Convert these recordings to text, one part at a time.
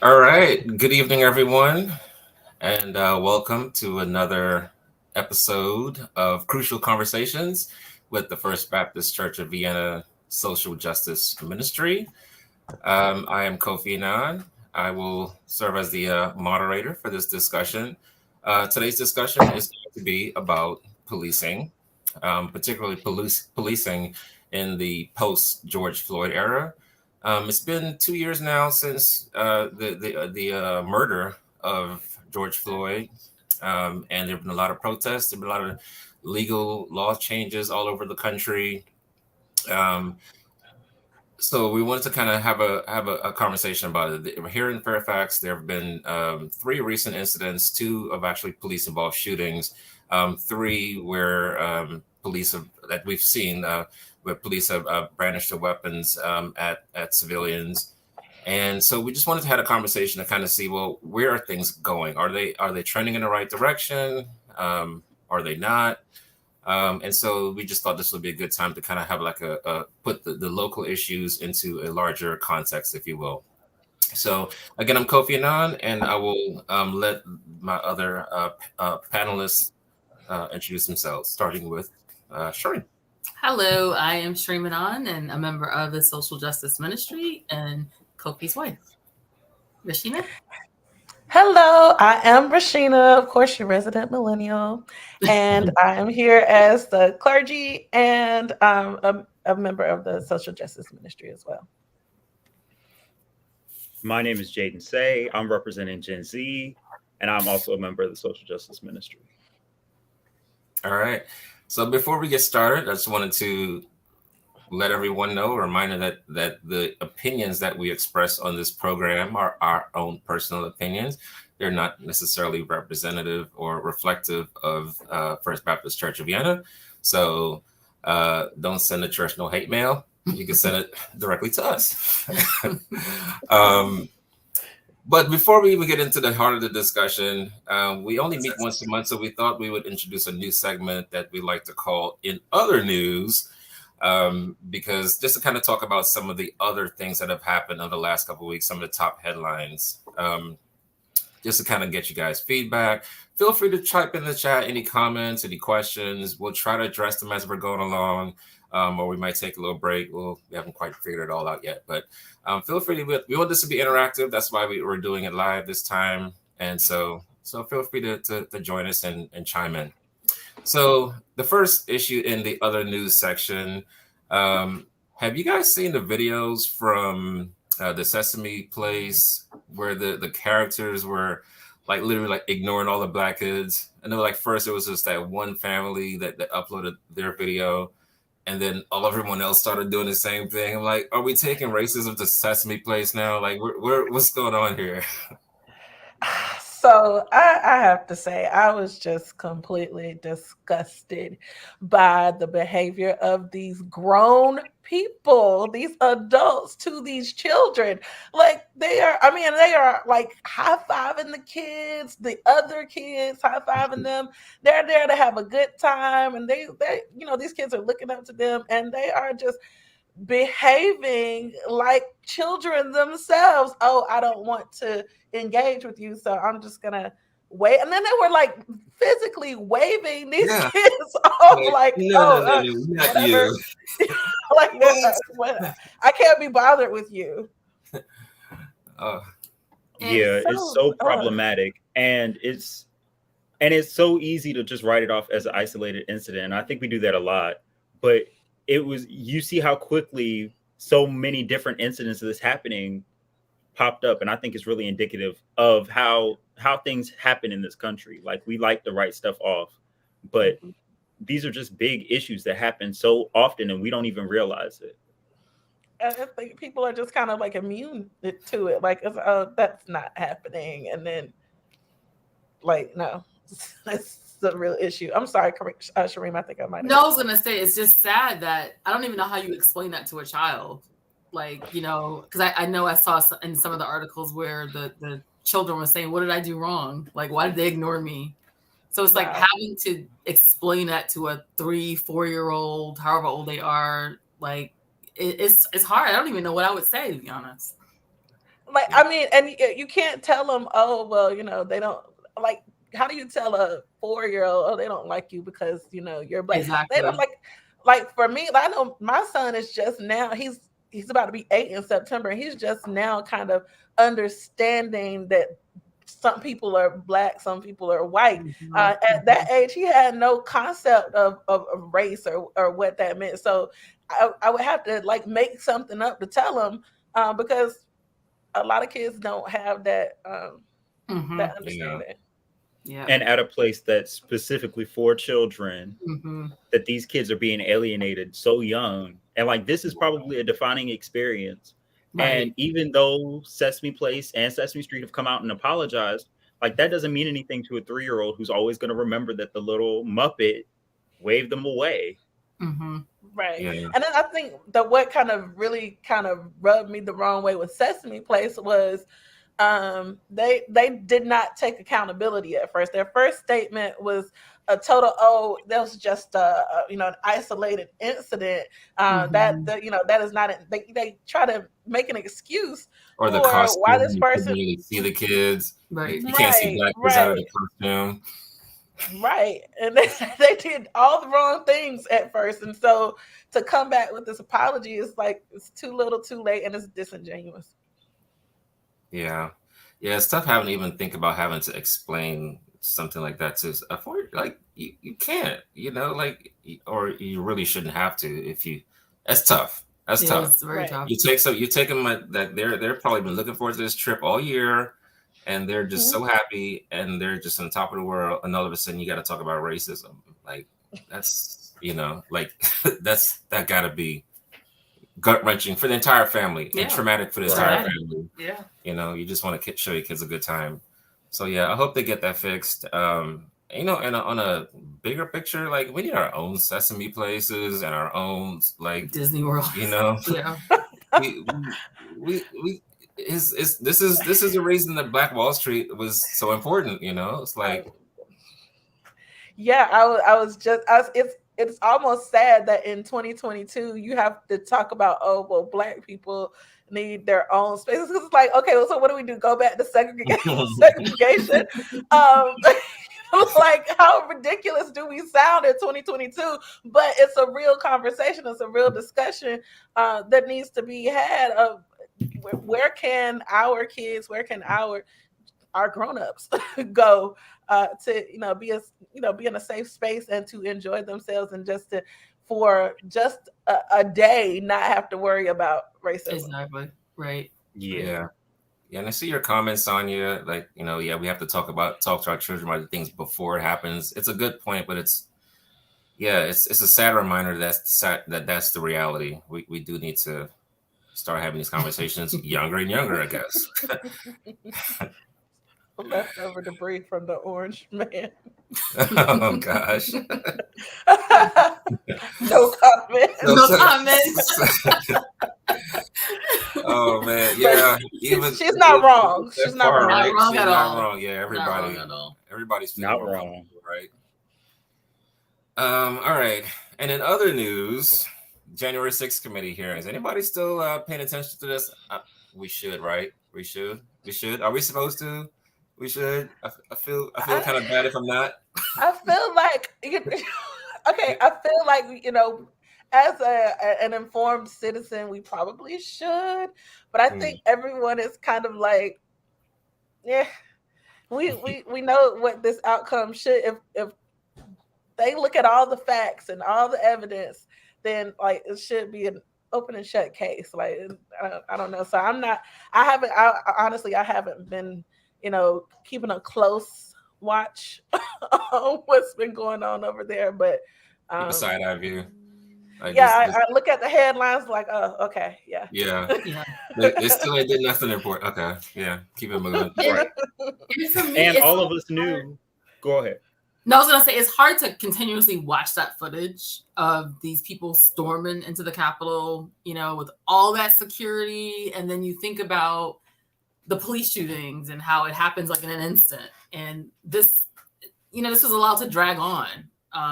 All right. Good evening, everyone, and welcome to another episode of Crucial Conversations with the First Baptist Church of Vienna Social Justice Ministry. I am Kofi Annan. I will serve as the moderator for this discussion. Today's discussion is going to be about policing, particularly policing in the post George Floyd era. It's been 2 years now since the murder of George Floyd, and there have been a lot of protests. There have been a lot of legal law changes all over the country. Um, so we wanted to kind of have a conversation about it. Here in Fairfax, there have been three recent incidents, two of actually police-involved shootings, three where police have, that we've seen where police have brandished their weapons at civilians. And so we just wanted to have a conversation to kind of see, well, where are things going? Are they trending in the right direction? Are they not? And so we just thought this would be a good time to kind of have like a put the local issues into a larger context, if you will. So again, I'm Kofi Annan, and I will let my other panelists introduce themselves, starting with Shireen. Hello, I am Sri Manon and a member of the Social Justice Ministry and Kofi's wife. Rashina? Hello, I am Rashina, of course, your resident millennial, and I am here as the clergy and a member of the Social Justice Ministry as well. My name is Jaden Say. I'm representing Gen Z, and I'm also a member of the Social Justice Ministry. All right. So before we get started, I just wanted to let everyone know, a reminder that the opinions that we express on this program are our own personal opinions. They're not necessarily representative or reflective of First Baptist Church of Vienna. So don't send the church no hate mail. You can send it directly to us. But before we even get into the heart of the discussion, we only meet once a month, so we thought we would introduce a new segment that we like to call In Other News. Because just to kind of talk about some of the other things that have happened over the last couple of weeks, some of the top headlines, just to kind of get you guys feedback. Feel free to type in the chat any comments, any questions. We'll try to address them as we're going along, or we might take a little break. We haven't quite figured it all out yet, but feel free to. We want this to be interactive. That's why we're doing it live this time, and so feel free to join us and chime in. So the first issue in the other news section, have you guys seen the videos from the Sesame Place where the characters were like literally like ignoring all the black kids? I know like first it was just that one family that uploaded their video, and then everyone else started doing the same thing. I'm like, are we taking racism to Sesame Place now? Like, what's going on here? So I have to say, I was just completely disgusted by the behavior of these grown people, these adults to these children. Like they are like high-fiving the kids, the other kids high-fiving them. They're there to have a good time. And they these kids are looking up to them and they are just behaving like children themselves. Oh, I don't want to engage with you, so I'm just gonna wait. And then they were like physically waving these kids off, like, no, not whatever. you. Like, I can't be bothered with you. It's so problematic, and it's so easy to just write it off as an isolated incident. And I think we do that a lot, but you see how quickly so many different incidents of this happening popped up. And I think it's really indicative of how things happen in this country. Like, we like to write stuff off, but these are just big issues that happen so often and we don't even realize it. I think people are just kind of like immune to it. Like, that's not happening. And then like, no, that's the real issue. I'm sorry, Sharima, I think I might. No, I was gonna say it's just sad that I don't even know how you explain that to a child. Like, because I know I saw in some of the articles where the children were saying, "What did I do wrong? Like, why did they ignore me?" So it's like having to explain that to a 3-4-year-old, however old they are. Like, it's hard. I don't even know what I would say, to be honest. Like, I mean, and you can't tell them, oh, well, they don't like. How do you tell a 4-year-old, oh, they don't like you because you're black? Exactly. They don't like for me. I know my son is just now. He's about to be 8 in September. And he's just now kind of understanding that some people are black, some people are white. At that age, he had no concept of race or what that meant. So I would have to like make something up to tell him because a lot of kids don't have that that understanding. Yeah. And at a place that's specifically for children, that these kids are being alienated so young. And like, this is probably a defining experience. Right. And even though Sesame Place and Sesame Street have come out and apologized, like that doesn't mean anything to a 3-year-old who's always going to remember that the little Muppet waved them away. Right. Yeah. And then I think that what kind of rubbed me the wrong way with Sesame Place was they did not take accountability at first. Their first statement was a total, that was just an isolated incident. That is not they try to make an excuse or the costume, why this person you see the kids. Right. You can't see black kids out of the costume. Right. And they did all the wrong things at first. And so to come back with this apology is like, it's too little too late, and it's disingenuous. Yeah. Yeah. It's tough having to even think about having to explain something like that to a 4-year-old. Like you can't, or you really shouldn't have to that's tough. That's tough. It's very tough. You take them that they're probably been looking forward to this trip all year. And they're just so happy, and they're just on top of the world. And all of a sudden, you got to talk about racism. Like that's, that got to be gut wrenching for the entire family and traumatic for the entire family. Yeah. You just want to show your kids a good time. So yeah, I hope they get that fixed. And on a bigger picture, like we need our own Sesame Places and our own like Disney World. Yeah. This is the reason that Black Wall Street was so important. It's like, yeah, it's almost sad that in 2022 you have to talk about, Black people need their own spaces. It's like, okay, well, so what do we do? Go back to segregation? Like, how ridiculous do we sound in 2022? But it's a real conversation. It's a real discussion that needs to be had of where can our kids, where can our grown-ups go to be in a safe space and to enjoy themselves, and for a day not have to worry about racism. Exactly. Right. Yeah. And I see your comments, Sonia. Like, we have to talk to our children about the things before it happens. It's a good point, but it's a sad reminder that's the reality. We do need to start having these conversations younger and younger, I guess. Leftover debris from the Orange Man. Oh gosh. No comments. No comments. Oh man, yeah. She's not wrong. She's not wrong. Right? Not wrong at all. Wrong. Yeah, everybody's not wrong, right? All right. And in other news, January 6th committee hearings. Anybody still paying attention to this? We should, right? We should. Are we supposed to? We should. I feel kind of bad if I'm not. I feel like okay. I feel like as an informed citizen, we probably should. But I think everyone is kind of like, yeah, we know what this outcome should. If they look at all the facts and all the evidence, then like it should be an open and shut case. Like I don't know. So I honestly haven't been keeping a close watch on what's been going on over there. But keep a side eye view. Like I look at the headlines like, oh, okay, yeah. They still did nothing important. Okay, yeah, keep it moving. Right. And all of us knew. Go ahead. No, I was gonna say it's hard to continuously watch that footage of these people storming into the Capitol, with all that security, and then you think about the police shootings and how it happens like in an instant. And this was allowed to drag on.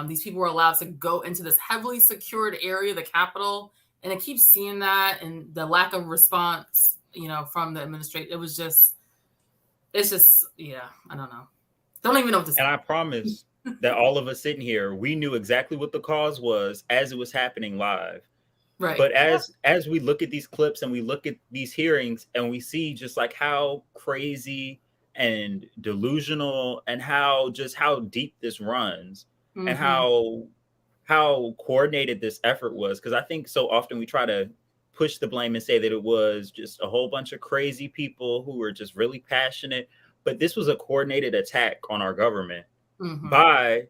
These people were allowed to go into this heavily secured area, the Capitol, and I keep seeing that and the lack of response. from the administration. It's just, yeah, I don't know. Don't even know what to say. And I promise that all of us sitting here, we knew exactly what the cause was as it was happening live. Right. But as we look at these clips and we look at these hearings and we see just like how crazy and delusional and how deep this runs, Mm-hmm. and how coordinated this effort was. Because I think so often we try to push the blame and say that it was just a whole bunch of crazy people who were just really passionate. But this was a coordinated attack on our government by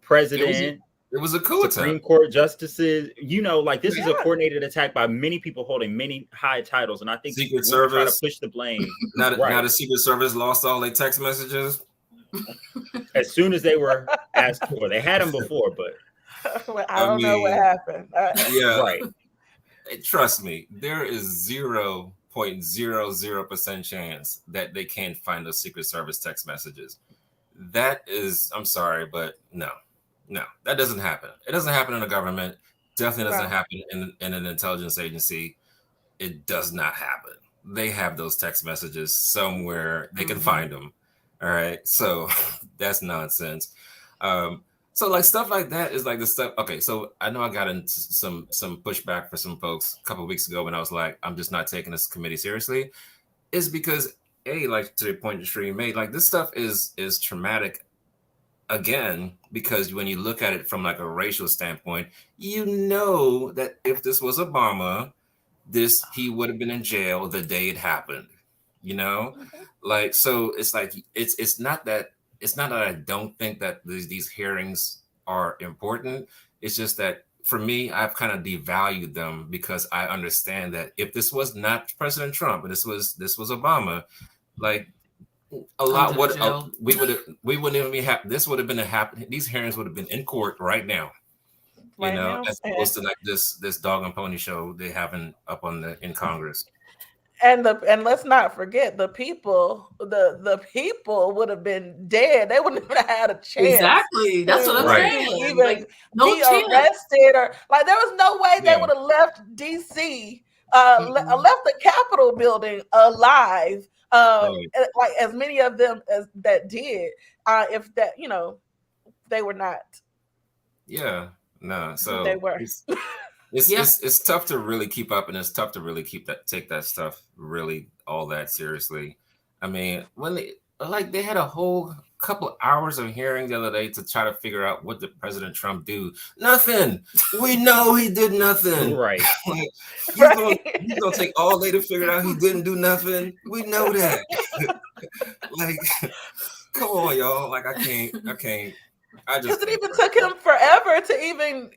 president. It was a coup Supreme attempt. Court justices, this is a coordinated attack by many people holding many high titles. And I think Secret we try to Service. push the blame. Now the Secret Service lost all their text messages. As soon as they were asked for. They had them before, but I don't know what happened. Yeah. Right. Trust me, there is 0.00% chance that they can't find those Secret Service text messages. That is, I'm sorry, but no, that doesn't happen. It doesn't happen in the government. Definitely doesn't happen in an intelligence agency. It does not happen. They have those text messages somewhere. They can find them. All right. So that's nonsense. So like stuff like that is like the stuff. Okay. So I know I got into some pushback for some folks a couple of weeks ago when I was like, I'm just not taking this committee seriously. It's because like to the point that Shereen made, like this stuff is traumatic. Again, because when you look at it from like a racial standpoint, that if this was Obama, he would have been in jail the day it happened. Like, so it's like it's not that I don't think that these hearings are important. It's just that for me, I've kind of devalued them because I understand that if this was not President Trump and this was Obama, like a lot we wouldn't even have this would have been these hearings would have been in court right now. As opposed to like this dog and pony show they having up in Congress. And let's not forget the people. The people would have been dead. They wouldn't have had a chance. Exactly. That's what I'm saying. Even be arrested or like there was no way they would have left DC, left the Capitol building alive. Like as many of them as that did, if that they were not. Yeah. No. So they were. It's tough to really keep up, and it's tough to really take that stuff really all that seriously. I mean, when they had a whole couple hours of hearing the other day to try to figure out what did President Trump do? Nothing. We know he did nothing. Right. He's gonna take all day to figure out he didn't do nothing. We know that. Like, come on, y'all. Like, I can't. Because it even took him forever to even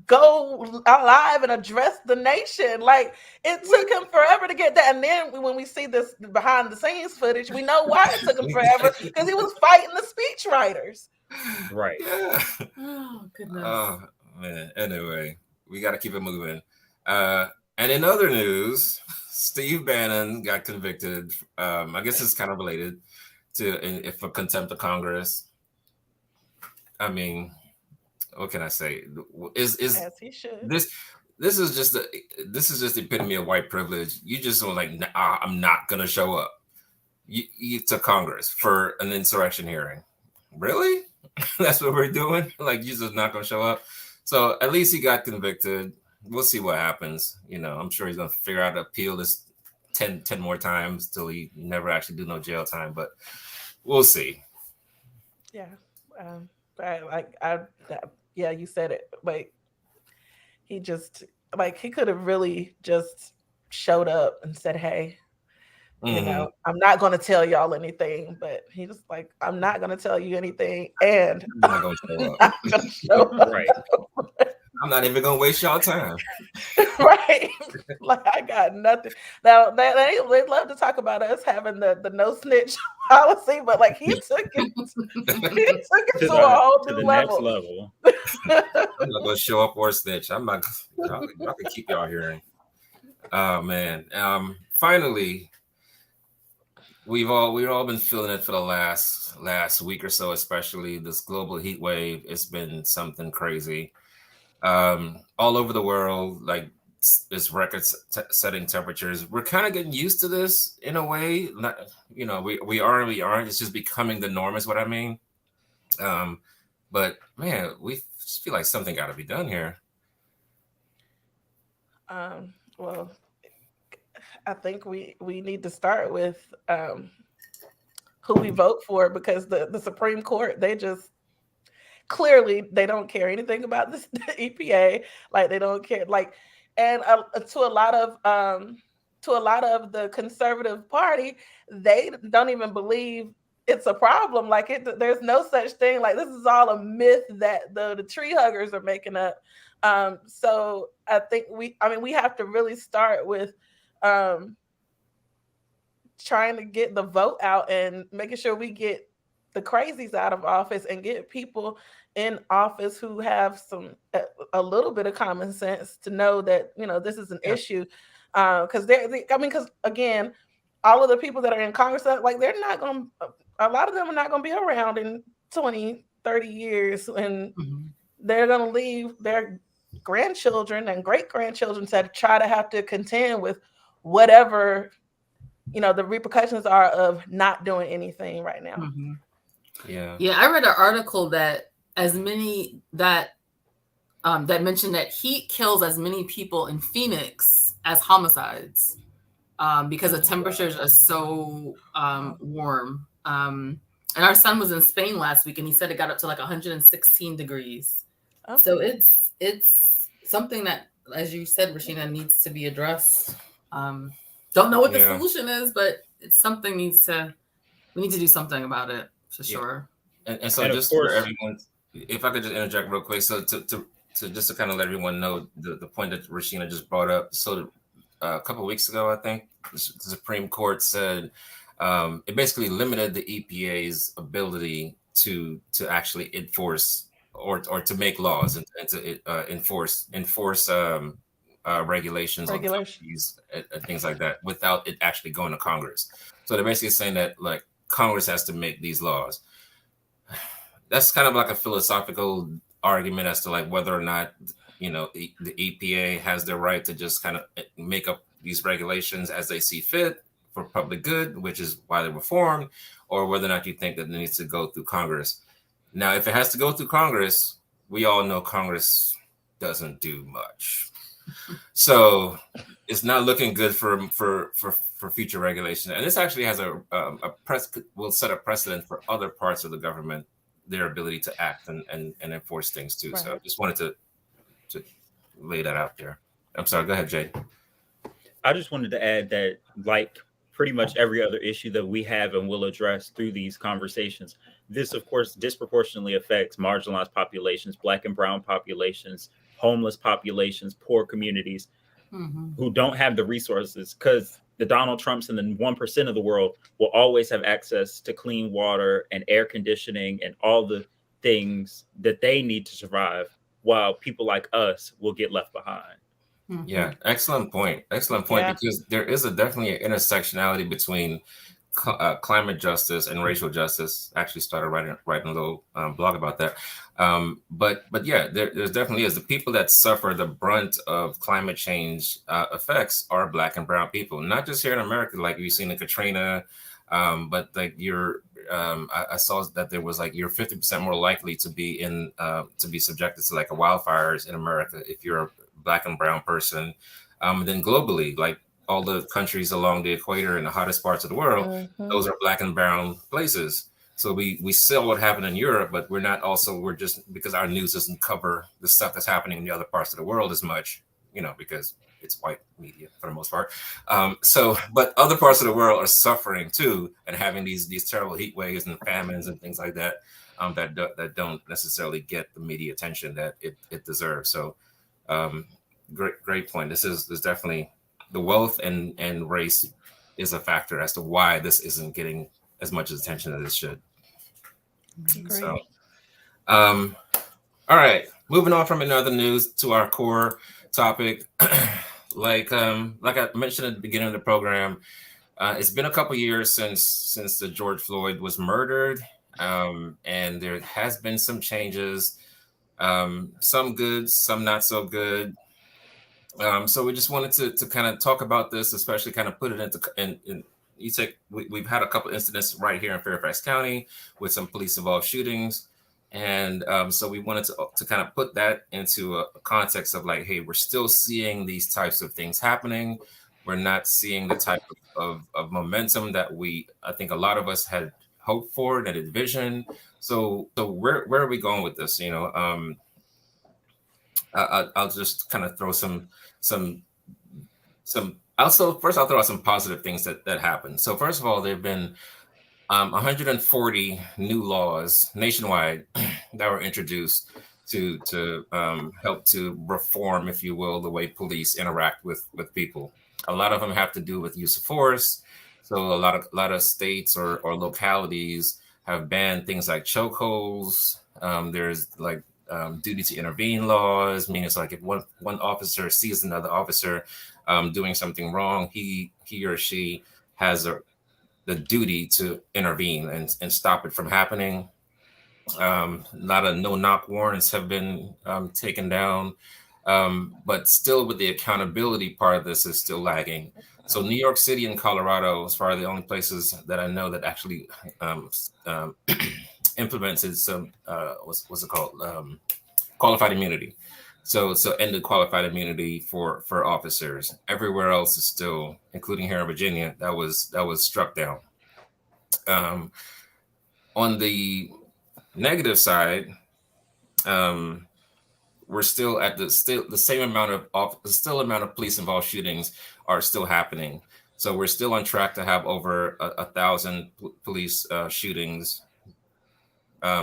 go live and address the nation. Like it took him forever to get that. And then when we see this behind the scenes footage, we know why it took him forever because he was fighting the speech writers. Right. Yeah. Oh goodness. Oh man. Anyway, we got to keep it moving. And in other news, Steve Bannon got convicted. I guess it's kind of related to for contempt of Congress. I mean, what can I say? Is as he should. This is just the epitome of white privilege. You just don't like, I'm not gonna show up. You to Congress for an insurrection hearing. Really? That's what we're doing? Like you're just not gonna show up? So at least he got convicted. We'll see what happens. I'm sure he's gonna figure out to appeal this 10 more times till he never actually do no jail time. But we'll see. Yeah. You said it. Like he could have really just showed up and said, "Hey, I'm not going to tell y'all anything." But he just like, "I'm not going to tell you anything," and I'm not going to show up. Right. I'm not even going to waste y'all time. Right. Like I got nothing. Now they love to talk about us having the no snitch policy, but like he took it to a whole new level. Next level. I'm not going to show up or snitch. I'm not. Y'all can keep y'all hearing. Oh man. Finally, we've all been feeling it for the last week or so, especially this global heat wave. It's been something crazy. All over the world, like this record-setting temperatures. We're kind of getting used to this in a way. Not, we aren't. It's just becoming the norm, is what I mean. But man, we just feel like something got to be done here. Well, I think we need to start with who we vote for, because the Supreme Court, they just clearly they don't care anything about this the EPA. Like, they don't care. Like, and to a lot of the conservative party, they don't even believe it's a problem. Like, there's no such thing. Like, this is all a myth that the tree huggers are making up. So I think we have to really start with trying to get the vote out and making sure we get the crazies out of office and get people in office who have a little bit of common sense to know that, this is an issue. Because again, all of the people that are in Congress, like, they're not going to, a lot of them are not going to be around in 20, 30 years, and they're going to leave their grandchildren and great grandchildren to try to have to contend with whatever the repercussions are of not doing anything right now. Yeah, I read an article that mentioned that heat kills as many people in Phoenix as homicides, because the temperatures are so warm. And our son was in Spain last week, and he said it got up to like 116 degrees. Okay. So it's something that, as you said, Rashina, needs to be addressed. Don't know what the solution is, but it's something we need to do something about it for sure. And so, just for everyone, if I could just interject real quick, so to just to kind of let everyone know the point that Rashina just brought up. So a couple of weeks ago, I think the Supreme Court said it basically limited the EPA's ability to actually enforce or to make laws and to enforce regulations on companies and things like that without it actually going to Congress. So they're basically saying that, like, Congress has to make these laws. That's kind of like a philosophical argument as to, like, whether or not, the EPA has the right to just kind of make up these regulations as they see fit for public good, which is why they were formed, or whether or not you think that it needs to go through Congress. Now, if it has to go through Congress, we all know Congress doesn't do much. So it's not looking good for future regulation. And this actually has will set a precedent for other parts of the government, their ability to act and enforce things too. Right. So I just wanted to lay that out there. I'm sorry, go ahead, Jay. I just wanted to add that, like pretty much every other issue that we have and will address through these conversations, this, of course, disproportionately affects marginalized populations, Black and brown populations, homeless populations, poor communities who don't have the resources, because the Donald Trumps and the 1% of the world will always have access to clean water and air conditioning and all the things that they need to survive, while people like us will get left behind. Yeah, excellent point. Because there is definitely an intersectionality between climate justice and racial justice. I actually started writing a little blog about that. But yeah, there's definitely is. The people that suffer the brunt of climate change effects are Black and brown people, not just here in America, like we've seen in Katrina, but like I saw that there was like you're 50% more likely to be subjected to like a wildfires in America if you're a Black and brown person, than globally, like all the countries along the equator and the hottest parts of the world, those are Black and brown places. So we saw what happened in Europe, but we're just because our news doesn't cover the stuff that's happening in the other parts of the world as much, because it's white media for the most part. But other parts of the world are suffering too and having these terrible heat waves and famines and things like that, that don't necessarily get the media attention that it deserves. So great point. This is definitely the wealth and race is a factor as to why this isn't getting as much attention as it should. Great. So, all right, moving on from another news to our core topic. Like I mentioned at the beginning of the program, it's been a couple years since the George Floyd was murdered, and there has been some changes, some good, some not so good. So we just wanted to kind of talk about this, especially kind of put it into in you take we've had a couple incidents right here in Fairfax County with some police involved shootings. And so we wanted to kind of put that into a context of like, hey, we're still seeing these types of things happening. We're not seeing the type of momentum that I think a lot of us had hoped for, that envisioned. So where are we going with this? I'll just kind of throw some. Also, first I'll throw out some positive things that happened. So first of all, there have been 140 new laws nationwide that were introduced to help to reform, if you will, the way police interact with people. A lot of them have to do with use of force. So a lot of states or localities have banned things like chokeholds. There's like duty to intervene laws, meaning it's like if one officer sees another officer doing something wrong, he or she has the duty to intervene and stop it from happening. A lot of no-knock warrants have been taken down, but still with the accountability part of this is still lagging. So New York City and Colorado, as far as the only places that I know that actually implemented some, what's it called? Qualified immunity. So ended qualified immunity for officers. Everywhere else is still, including here in Virginia, that was struck down. On the negative side, we're still at the same amount of police involved shootings are still happening. So we're still on track to have over 1,000 police shootings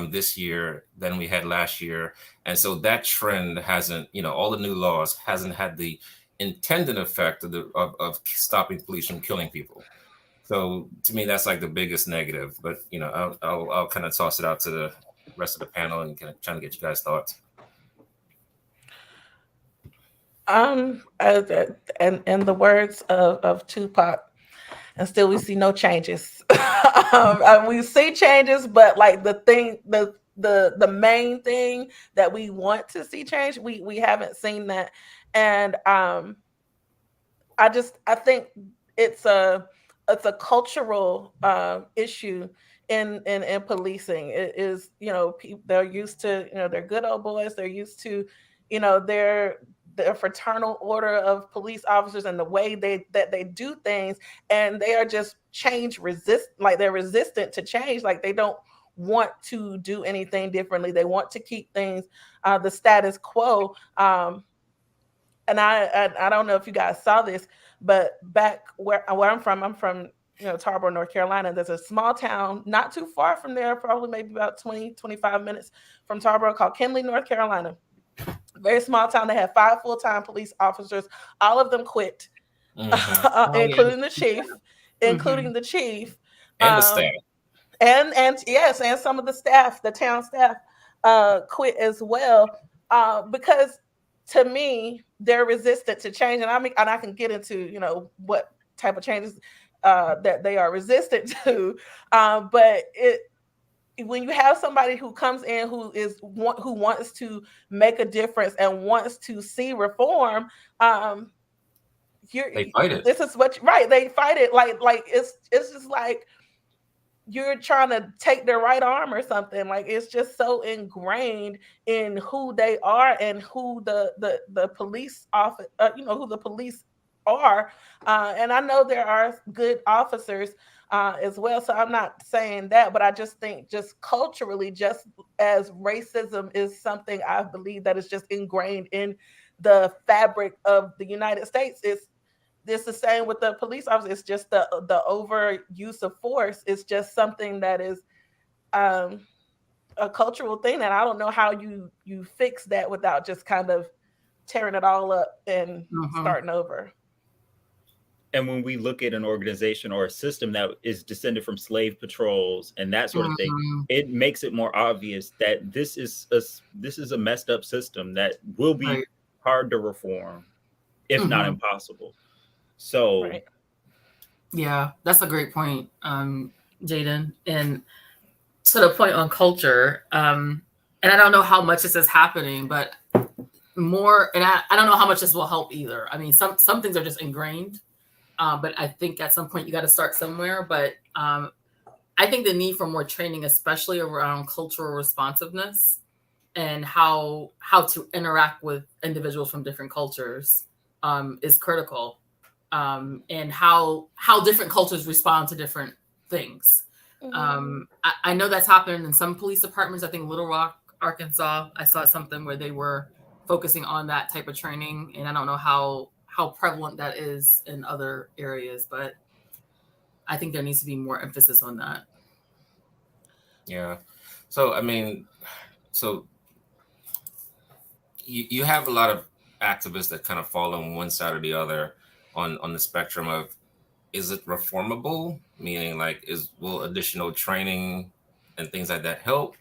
this year than we had last year. And so that trend hasn't, all the new laws hasn't had the intended effect of stopping police from killing people. So to me, that's like the biggest negative. But I'll kind of toss it out to the rest of the panel and kind of trying to get you guys' thoughts. And the words of Tupac, and still we see no changes. We see changes, but like the main thing that we want to see change, we haven't seen that. And I think it's a cultural issue in policing. It is, they're used to, they're good old boys. They're used to, their fraternal order of police officers and the way that they do things, and they are just they're resistant to change. Like they don't want to do anything differently. They want to keep things the status quo. And I don't know if you guys saw this, but back where I'm from Tarboro, North Carolina. There's a small town not too far from there, probably maybe about 25 minutes from Tarboro, called Kinley, North Carolina. Very small town. They had 5 full-time police officers. All of them quit, including the chief, and the staff, and yes, and some of the staff, the town staff, quit as well, because to me they're resistant to change, and I can get into what type of changes that they are resistant to, but when you have somebody who comes in who wants to make a difference and wants to see reform, they fight it. This is they fight it like it's just like you're trying to take their right arm or something. Like it's just so ingrained in who they are and who the police office, who the police are. And I know there are good officers as well. So I'm not saying that, but I just think just culturally, just as racism is something I believe that is just ingrained in the fabric of the United States, it's the same with the police officers. It's just the overuse of force. It's just something that is a cultural thing, and I don't know how you fix that without just kind of tearing it all up and starting over. And when we look at an organization or a system that is descended from slave patrols and that sort of thing, it makes it more obvious that this is a messed up system that will be hard to reform, if not impossible. So, yeah, that's a great point, Jaden. And to the point on culture, and I don't know how much this is happening, but more, and I don't know how much this will help either. I mean, some things are just ingrained, but I think at some point you got to start somewhere. But I think the need for more training, especially around cultural responsiveness and how to interact with individuals from different cultures, is critical, and how different cultures respond to different things. I know that's happened in some police departments. I think Little Rock, Arkansas, I saw something where they were focusing on that type of training, and I don't know how prevalent that is in other areas, but I think there needs to be more emphasis on that. Yeah. So, I mean, so you have a lot of activists that kind of fall on one side or the other on the spectrum of, is it reformable? Meaning, like, will additional training and things like that help?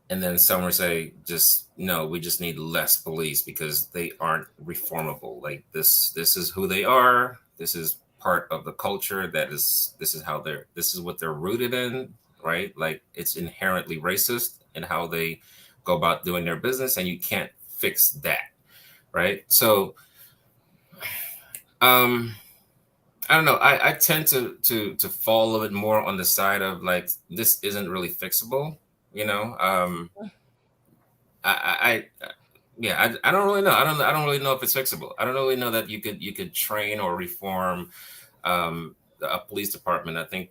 And then some will say, just no, we just need less police because they aren't reformable. Like, this is who they are. This is part of the culture. This is what they're rooted in, right? Like, it's inherently racist in how they go about doing their business, and you can't fix that, right? So, I don't know. I tend to fall a little bit more on the side of, like, this isn't really fixable, you know. I don't really know. I don't really know if it's fixable. I don't really know that you could train or reform a police department. I think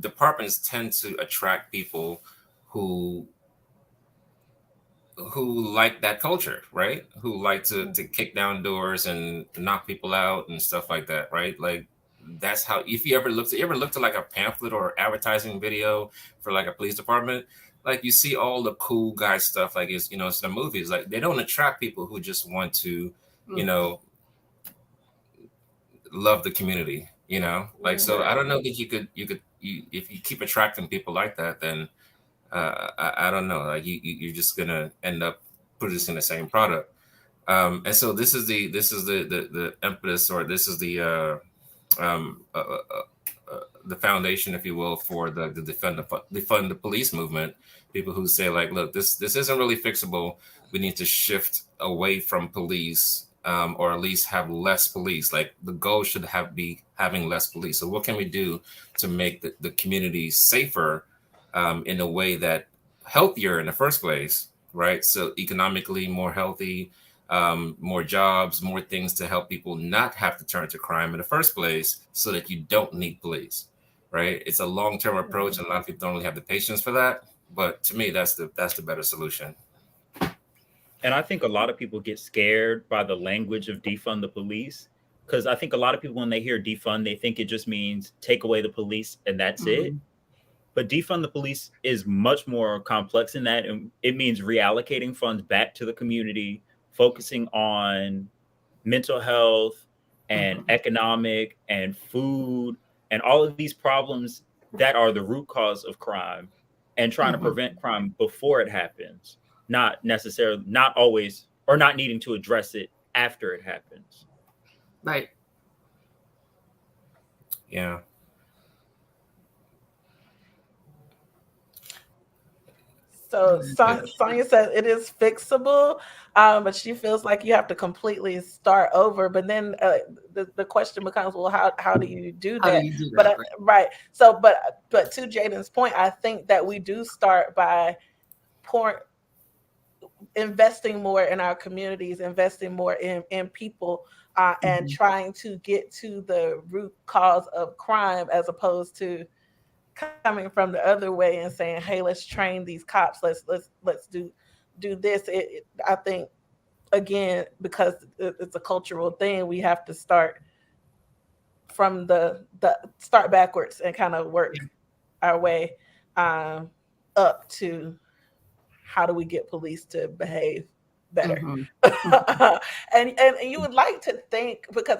departments tend to attract people who like that culture, right? Who like to kick down doors and knock people out and stuff like that, right? Like, that's how, if you ever looked at like a pamphlet or advertising video for like a police department, like, you see all the cool guy stuff, like, it's, it's the movies. Like, they don't attract people who just want to, love the community, like, so I don't know that you could if you keep attracting people like that, then I don't know, like, you're just gonna end up producing the same product. And so this is the impetus, or this is the foundation, if you will, for the defund the police movement. People who say, like, look, this isn't really fixable. We need to shift away from police, or at least have less police. Like, the goal should be having less police. So what can we do to make the community safer, in a way that healthier in the first place, right? So economically more healthy, more jobs, more things to help people not have to turn to crime in the first place, so that you don't need police, right? It's a long-term approach, and a lot of people don't really have the patience for that. But to me, that's the better solution. And I think a lot of people get scared by the language of defund the police, because I think a lot of people, when they hear defund, they think it just means take away the police and that's it. But defund the police is much more complex than that. And it means reallocating funds back to the community, focusing on mental health and economic and food and all of these problems that are the root cause of crime, and trying to prevent crime before it happens, not always, or not needing to address it after it happens. Right. Yeah. So Sonia says it is fixable, but she feels like you have to completely start over. But then the question becomes, well, how do you do that? But right. So, but to Jaden's point, I think that we do start by investing more in our communities, investing more in people, and trying to get to the root cause of crime, as opposed to coming from the other way and saying, hey, let's train these cops, let's do this. I think, again, because it's a cultural thing, we have to start from the start backwards and kind of work our way up to how do we get police to behave better. And you would like to think, because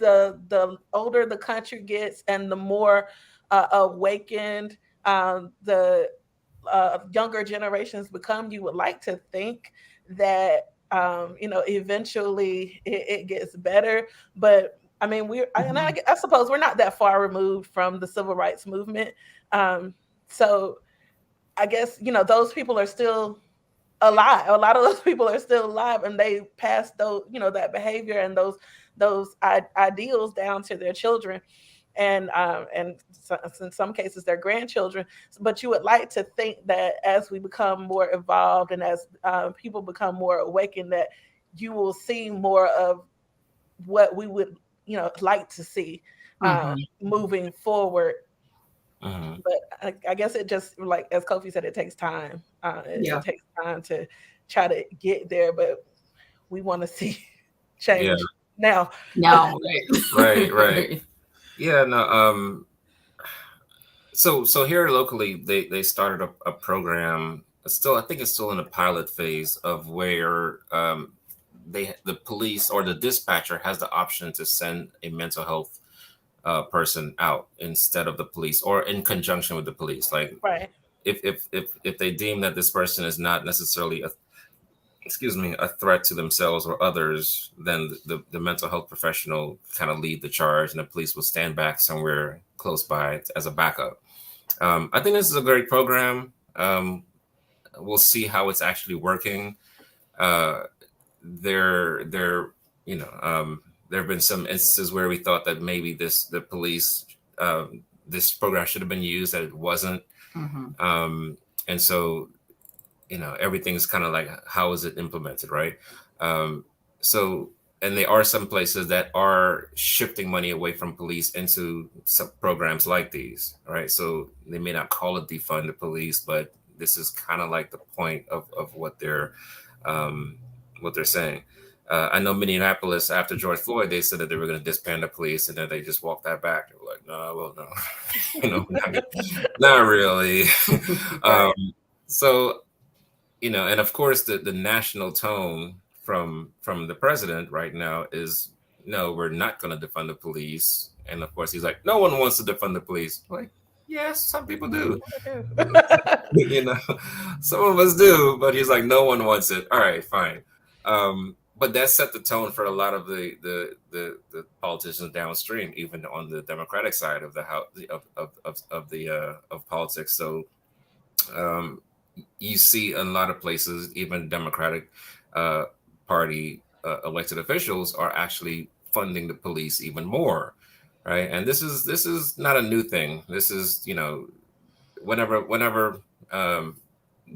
the older the country gets and the more awakened the younger generations become, you would like to think that eventually it gets better. But I mean, I suppose we're not that far removed from the civil rights movement. So I guess, those people are still alive. A lot of those people are still alive, and they pass those, that behavior and those ideals down to their children, and so, in some cases their grandchildren. But you would like to think that as we become more evolved and as people become more awakened, that you will see more of what we would like to see moving forward. But I guess it just, like as Kofi said, it takes time. It takes time to try to get there, but we want to see change now. Right. Yeah, no. So here locally, they started a program. I think it's still in the pilot phase of where the police or the dispatcher has the option to send a mental health person out instead of the police, or in conjunction with the police. Like, if they deem that this person is not necessarily a threat to themselves or others, then the mental health professional kind of lead the charge, and the police will stand back somewhere close by as a backup. I think this is a great program. We'll see how it's actually working. There have been some instances where we thought that maybe the police, this program should have been used, that it wasn't. And so, everything's kind of like, how is it implemented, right? And there are some places that are shifting money away from police into some programs like these, right? So they may not call it defund the police, but this is kind of like the point of what they're saying. I know Minneapolis, after George Floyd, they said that they were going to disband the police, and then they just walked that back. They were like, no, not really. So, and of course, the national tone from the president right now is, no, we're not going to defund the police. And of course, he's like, no one wants to defund the police. Like, yes, some people do. Some of us do, but he's like, no one wants it. All right, fine. But that set the tone for a lot of the politicians downstream, even on the Democratic side of the house of politics. So you see a lot of places, even Democratic Party elected officials are actually funding the police even more, right? And this is not a new thing. This is, whenever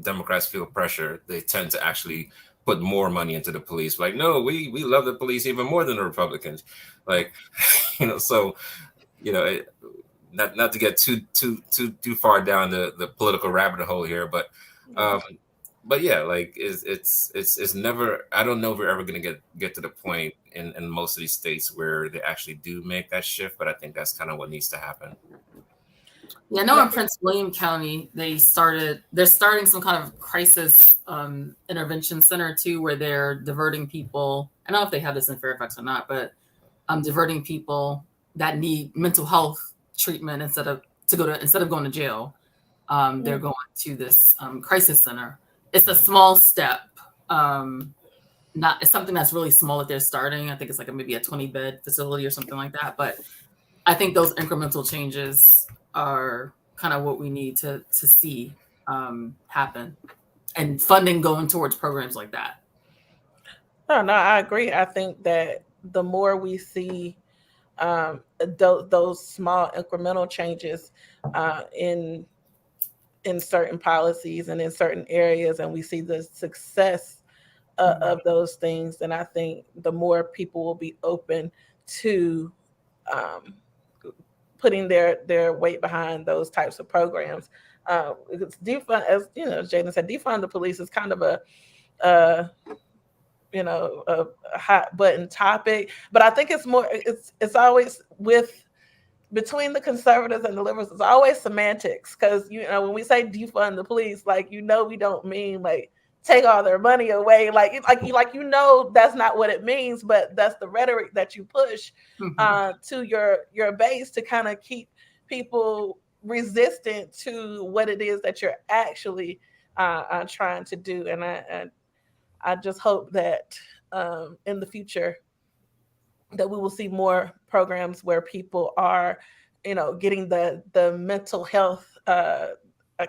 Democrats feel pressure, they tend to actually put more money into the police. Like, no, we love the police even more than the Republicans. Like, so, not to get too far down the political rabbit hole here, but yeah, like it's never. I don't know if we're ever going to get to the point in most of these states where they actually do make that shift, but I think that's kind of what needs to happen. Yeah, I know in Prince William County, they're starting some kind of crisis intervention center too, where they're diverting people. I don't know if they have this in Fairfax or not, but diverting people that need mental health treatment instead of going to jail. They're going to this crisis center. It's a small step. It's something that's really small that they're starting. I think it's like maybe a 20-bed facility or something like that. But I think those incremental changes are kind of what we need to see happen, and funding going towards programs like that. No, I agree. I think that the more we see those small incremental changes in certain policies and in certain areas, and we see the success of those things, then I think the more people will be open to putting their weight behind those types of programs. It's defund, as Jaden said, defund the police is kind of a hot button topic, but I think it's more. It's always between the conservatives and the liberals. It's always semantics, because when we say defund the police, like we don't mean like take all their money away, like that's not what it means, but that's the rhetoric that you push to your base to kind of keep people resistant to what it is that you're actually trying to do. And I just hope that in the future that we will see more programs where people are, getting the mental health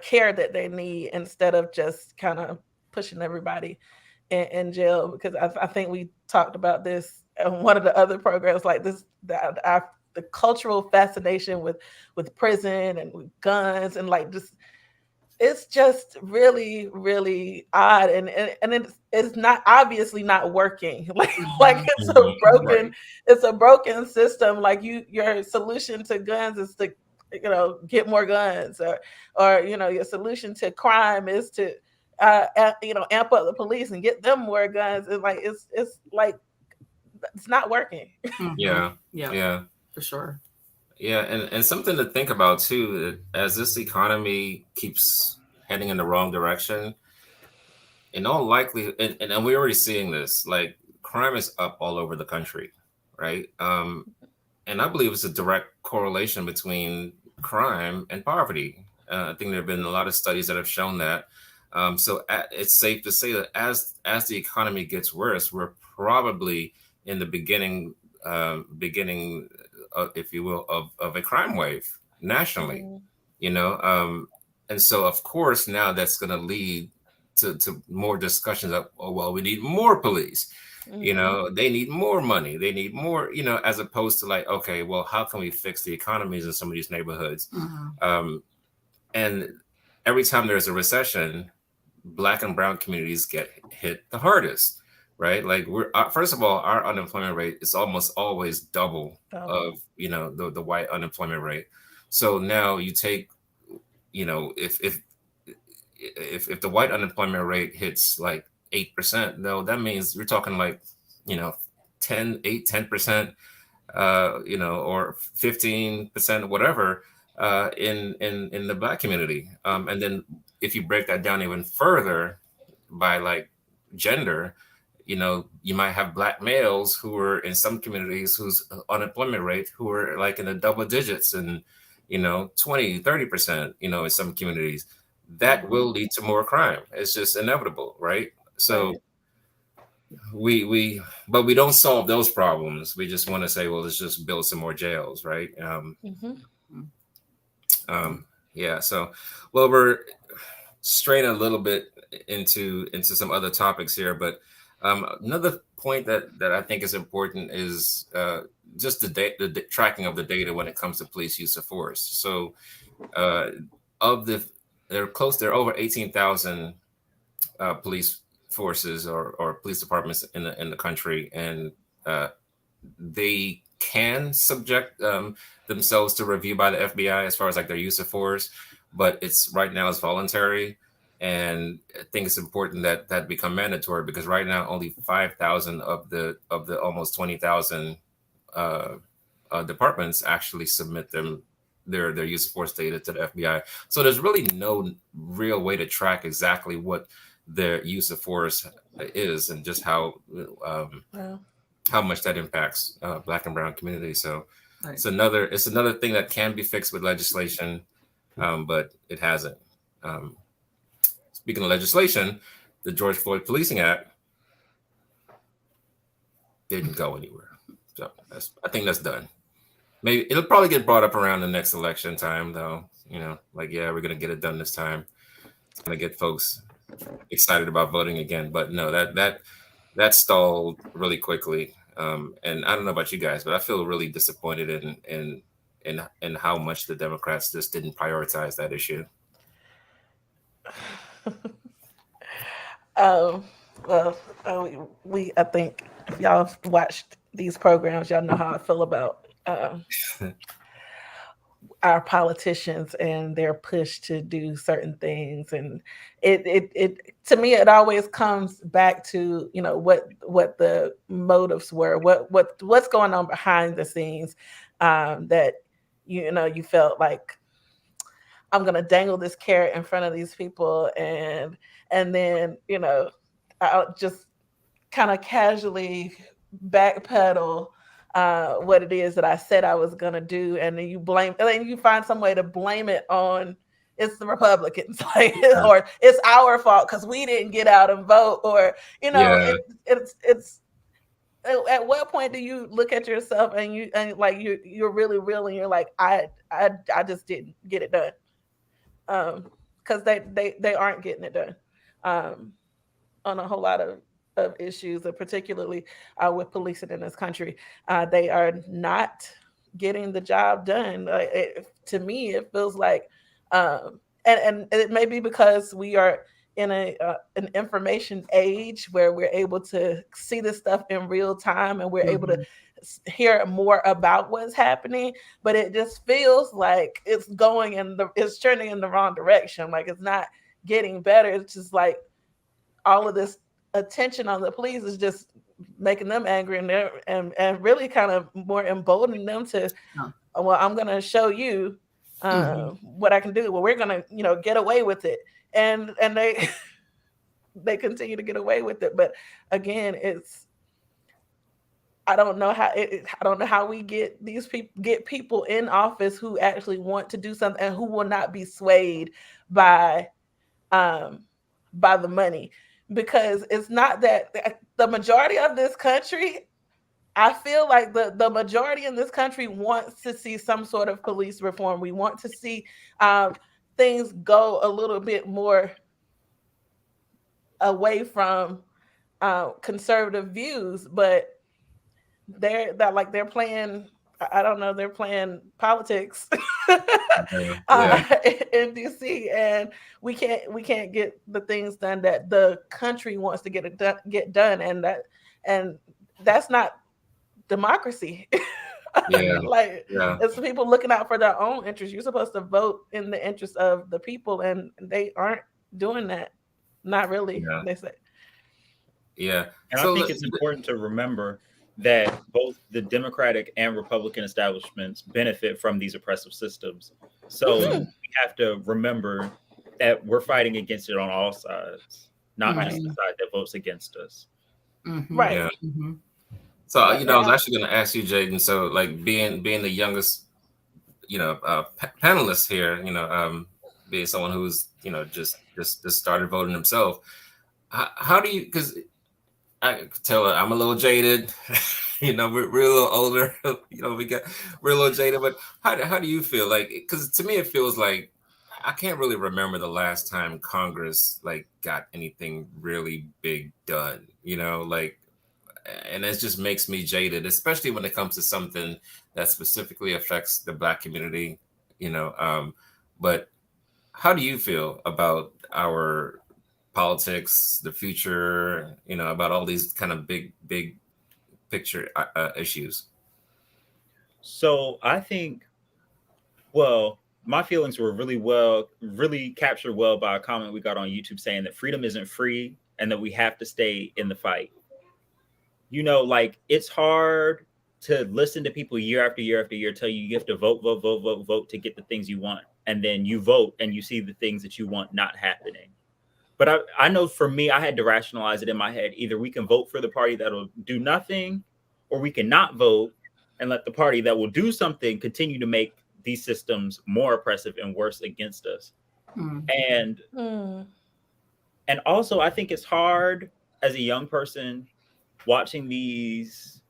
care that they need, instead of just kind of pushing everybody in jail, because I think we talked about this in one of the other programs, like this, the cultural fascination with prison and with guns, and like just, it's just really, really odd, and it's not, obviously not working. Like it's a broken, Right. it's a broken system. Like your solution to guns is to, get more guns, or your solution to crime is to amp up the police and get them more guns. And like it's like it's not working. Yeah. Yeah. Yeah. For sure. Yeah, and something to think about too, that as this economy keeps heading in the wrong direction, in all likelihood, and we're already seeing this, like crime is up all over the country, right? And I believe it's a direct correlation between crime and poverty. I think there have been a lot of studies that have shown that. It's safe to say that as the economy gets worse, we're probably in the beginning, if you will, of a crime wave nationally. And so of course now that's going to lead to more discussions of, oh well, we need more police. They need more money, they need more, as opposed to like, okay, well, how can we fix the economies in some of these neighborhoods? And every time there's a recession, Black and brown communities get hit the hardest, right? Like we're first of all, our unemployment rate is almost always double of the white unemployment rate. So now you take, if the white unemployment rate hits like 8%, no, that means we're talking like, 10%, or 15%, whatever, in the Black community. And then if you break that down even further by like gender, you might have Black males who are in some communities whose unemployment rate who are like in the double digits, and 20-30%, in some communities. That will lead to more crime. It's just inevitable, right? So we but we don't solve those problems. We just want to say, well, let's just build some more jails, right? Yeah. So, well, we're straying a little bit into some other topics here, but another point that I think is important is just the tracking of the data when it comes to police use of force. So, there are over 18,000 police forces or police departments in the country, and they can subject themselves to review by the FBI as far as like their use of force, but it's right now it's voluntary. And I think it's important that that become mandatory, because right now only 5,000 of the almost 20,000 departments actually submit their use of force data to the FBI. So there's really no real way to track exactly what their use of force is, and just how much that impacts Black and brown communities. So it's another thing that can be fixed with legislation, but it hasn't. Speaking of legislation, the George Floyd Policing Act didn't go anywhere. So I think that's done. Maybe it'll probably get brought up around the next election time, though. Like, yeah, we're gonna get it done this time. It's gonna get folks excited about voting again. But no, that stalled really quickly. And I don't know about you guys, but I feel really disappointed in how much the Democrats just didn't prioritize that issue. I think if y'all watched these programs, y'all know how I feel about our politicians and their push to do certain things. And it to me, it always comes back to what the motives were, what's going on behind the scenes, that you felt like, I'm going to dangle this carrot in front of these people, and then I'll just kind of casually backpedal what it is that I said I was going to do, and then you find some way to blame it on, it's the Republicans, like, or it's our fault because we didn't get out and vote, or it's. At what point do you look at yourself and you're really real, and you're like, I just didn't get it done, because they aren't getting it done. on a whole lot of issues, and particularly with policing in this country. They are not getting the job done. To me, it feels like, and it may be because we are in an information age where we're able to see this stuff in real time, and we're able to hear more about what's happening. But it just feels like it's turning in the wrong direction. Like, it's not getting better. It's just like all of this attention on the police is just making them angry, and really kind of more emboldening them to, well, I'm going to show you what I can do. Well, we're going to, get away with it. And they they continue to get away with it. But again, I don't know how we get people in office who actually want to do something and who will not be swayed by the money. Because it's not that the majority of this country, I feel like the majority in this country wants to see some sort of police reform. We want to see things go a little bit more away from conservative views, but they're playing, I don't know, they're playing politics in DC, and we can't get the things done that the country wants to get done, and that's not democracy. It's people looking out for their own interests. You're supposed to vote in the interest of the people, and they aren't doing that. Not really, they say. Yeah. And I think it's important to remember that both the Democratic and Republican establishments benefit from these oppressive systems. So we have to remember that we're fighting against it on all sides, not just the side that votes against us. Right. Yeah. So, I was actually going to ask you, Jaden. So, like, being the youngest, panelist here, being someone who's, just started voting himself, how do you? Because I can tell I'm a little jaded. We're a little older. We're a little jaded. But how do you feel? Like, because to me, it feels like I can't really remember the last time Congress got anything really big done. And it just makes me jaded, especially when it comes to something that specifically affects the Black community, but how do you feel about our politics, the future, about all these kind of big picture issues? So I think, my feelings were really captured well by a comment we got on YouTube saying that freedom isn't free and that we have to stay in the fight. It's hard to listen to people year after year after year tell you have to vote to get the things you want. And then you vote and you see the things that you want not happening. But I know for me, I had to rationalize it in my head. Either we can vote for the party that'll do nothing, or we can not vote and let the party that will do something continue to make these systems more oppressive and worse against us. And also, I think it's hard as a young person watching these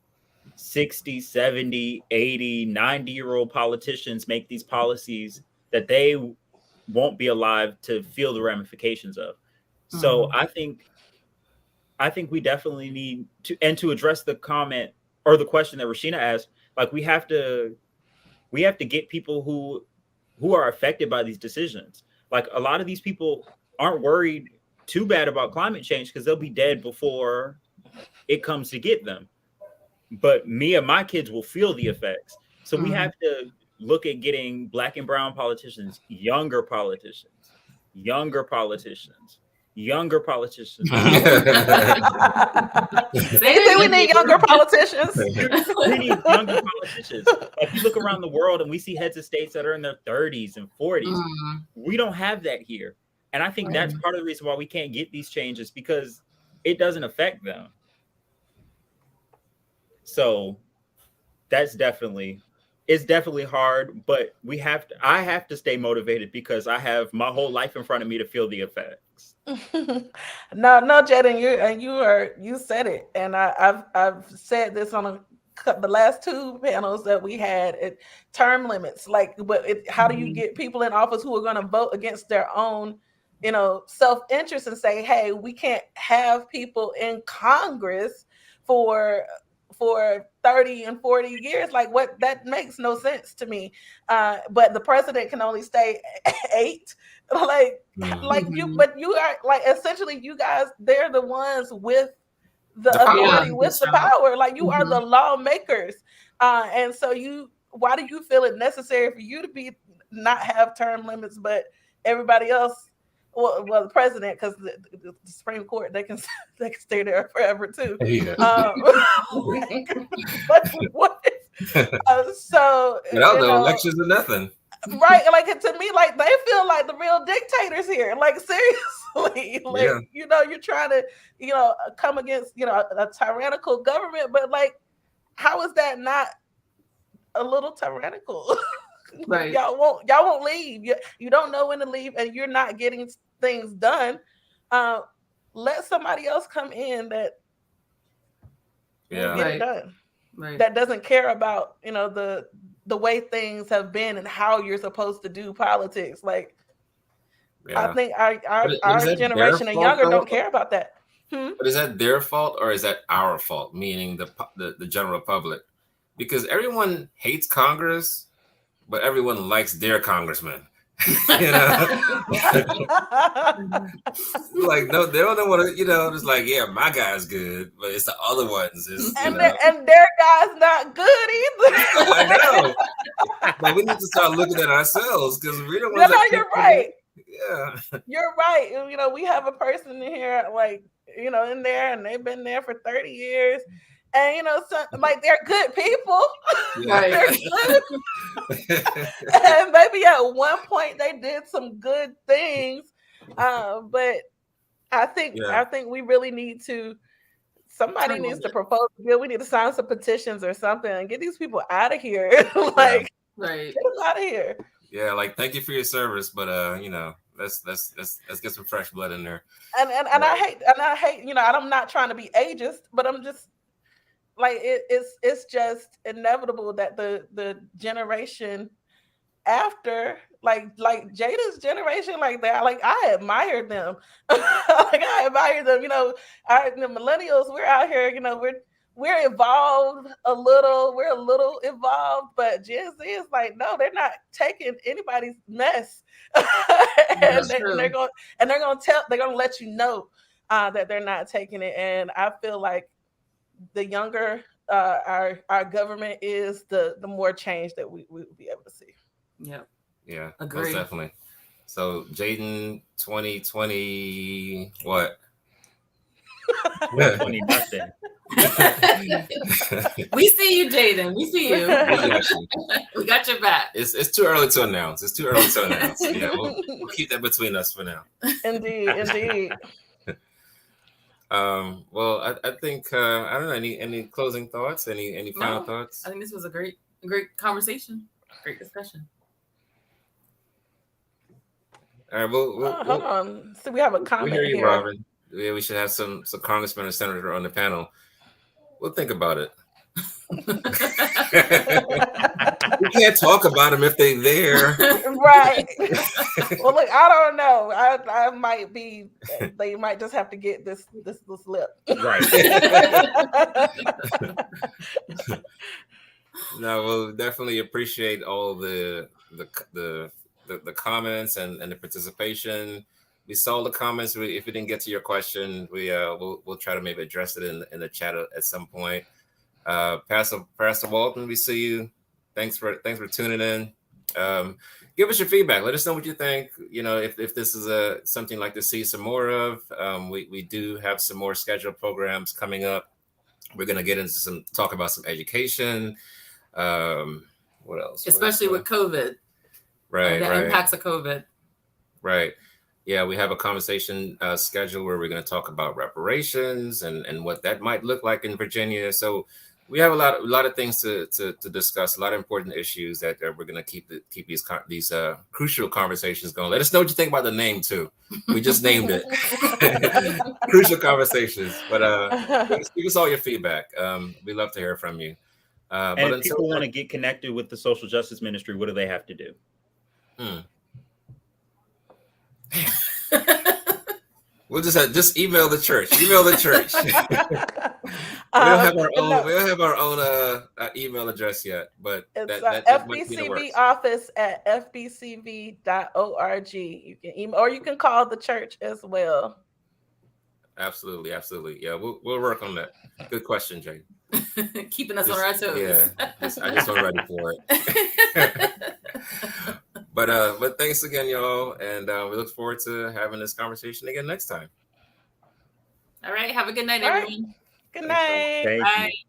60, 70, 80, 90-year-old politicians make these policies that they won't be alive to feel the ramifications of. So I think we definitely need to address the comment or the question that Rashina asked, we have to get people who are affected by these decisions. A lot of these people aren't worried too bad about climate change because they'll be dead before it comes to get them. But me and my kids will feel the effects. So we have to look at getting Black and brown politicians, younger politicians. Younger politicians. We need younger politicians. We need younger politicians. If you look around the world and we see heads of states that are in their 30s and 40s, we don't have that here. And I think that's part of the reason why we can't get these changes, because it doesn't affect them. So it's definitely hard, but I have to stay motivated because I have my whole life in front of me to feel the effects. No, Jaden, you said it, and I've said this on the last two panels that we had. Term limits, how do you get people in office who are going to vote against their own self-interest and say, hey, we can't have people in Congress for 30 and 40 years. Like, what? That makes no sense to me. But the president can only stay 8. But you are like, essentially, you guys, they're the ones with the authority, with the power. Like, you are the lawmakers. And so why do you feel it necessary for you to not have term limits, but everybody else? Well, the president, because the Supreme Court, they can stay there forever too. Yeah. So elections are nothing, right? Like, to me, like, they feel like the real dictators here. Like, seriously, like, you're trying to come against a tyrannical government, but like, how is that not a little tyrannical? Right. Y'all won't leave. You don't know when to leave, and you're not getting things done. Let somebody else come in that will get it done. Right. That doesn't care about the way things have been and how you're supposed to do politics. Like, I think our generation and younger don't care about that. But is that their fault or is that our fault? Meaning the general public, because everyone hates Congress, but everyone likes their congressman. Like, no, they don't want to, just like, yeah, my guy's good, but it's the other ones. And their guy's not good either. I know. But we need to start looking at ourselves, because we don't want to. You're right. Yeah. You're right. We have a person in here, like, in there, and they've been there for 30 years. And like, they're good people. Yeah. They're good. And maybe at one point they did some good things. But I think we really need to. Somebody needs to propose a bill. We need to sign some petitions or something and get these people out of here. Like, get them out of here. Yeah, like, thank you for your service, but let's get some fresh blood in there. And I hate I'm not trying to be ageist, but I'm just. Like, it's just inevitable that the generation after, like Jada's generation, like that, like, I admire them. Like, I admire them. The millennials, we're out here. We're evolved a little. We're a little evolved, but Gen Z is like, no, they're not taking anybody's mess. And they're gonna let you know that they're not taking it. And I feel like the younger our government is, the more change that we will be able to see. Yeah, agree. Most definitely. So, Jaden, 2020 what? 20 nothing. We see you, Jaden. We see you. We got your back. It's too early to announce. Yeah, we'll keep that between us for now. Indeed. Well, I think I don't know, any closing thoughts, any final thoughts? I think this was a great conversation, great discussion. All right, we'll hold on. So we have a comment. We hear you, here. Robin. Yeah, we should have some congressman or senator on the panel. We'll think about it. We can't talk about them if they're there. Right. Well, look, I don't know. I might be. They might just have to get this lip. Right. No, we'll definitely appreciate all the comments and the participation. We saw the comments. If we didn't get to your question, we'll try to maybe address it in the chat at some point. Pastor Walton, we see you. Thanks for tuning in. Give us your feedback. Let us know what you think. If this is something like to see some more of. We do have some more scheduled programs coming up. We're gonna get into talk about some education. What else? Especially with COVID. Right. The impacts of COVID. Right. Yeah, we have a conversation scheduled where we're going to talk about reparations and what that might look like in Virginia. So we have a lot of things to discuss, a lot of important issues that we're going to keep these crucial conversations going. Let us know what you think about the name too. We just named it. Crucial Conversations. But give us all your feedback. We love to hear from you. And if people want to get connected with the social justice ministry, what do they have to do? We'll just email the church. Email the church. We don't have our own. We don't have our own email address yet, but it's that FBCV office at fbcv.org. You can email, or you can call the church as well. Absolutely. Yeah, we'll work on that. Good question, Jay. Keeping us on our toes. Yeah, I just wasn't ready for it. But thanks again, y'all, and we look forward to having this conversation again next time. All right, have a good night, everyone. Good night. Thank you.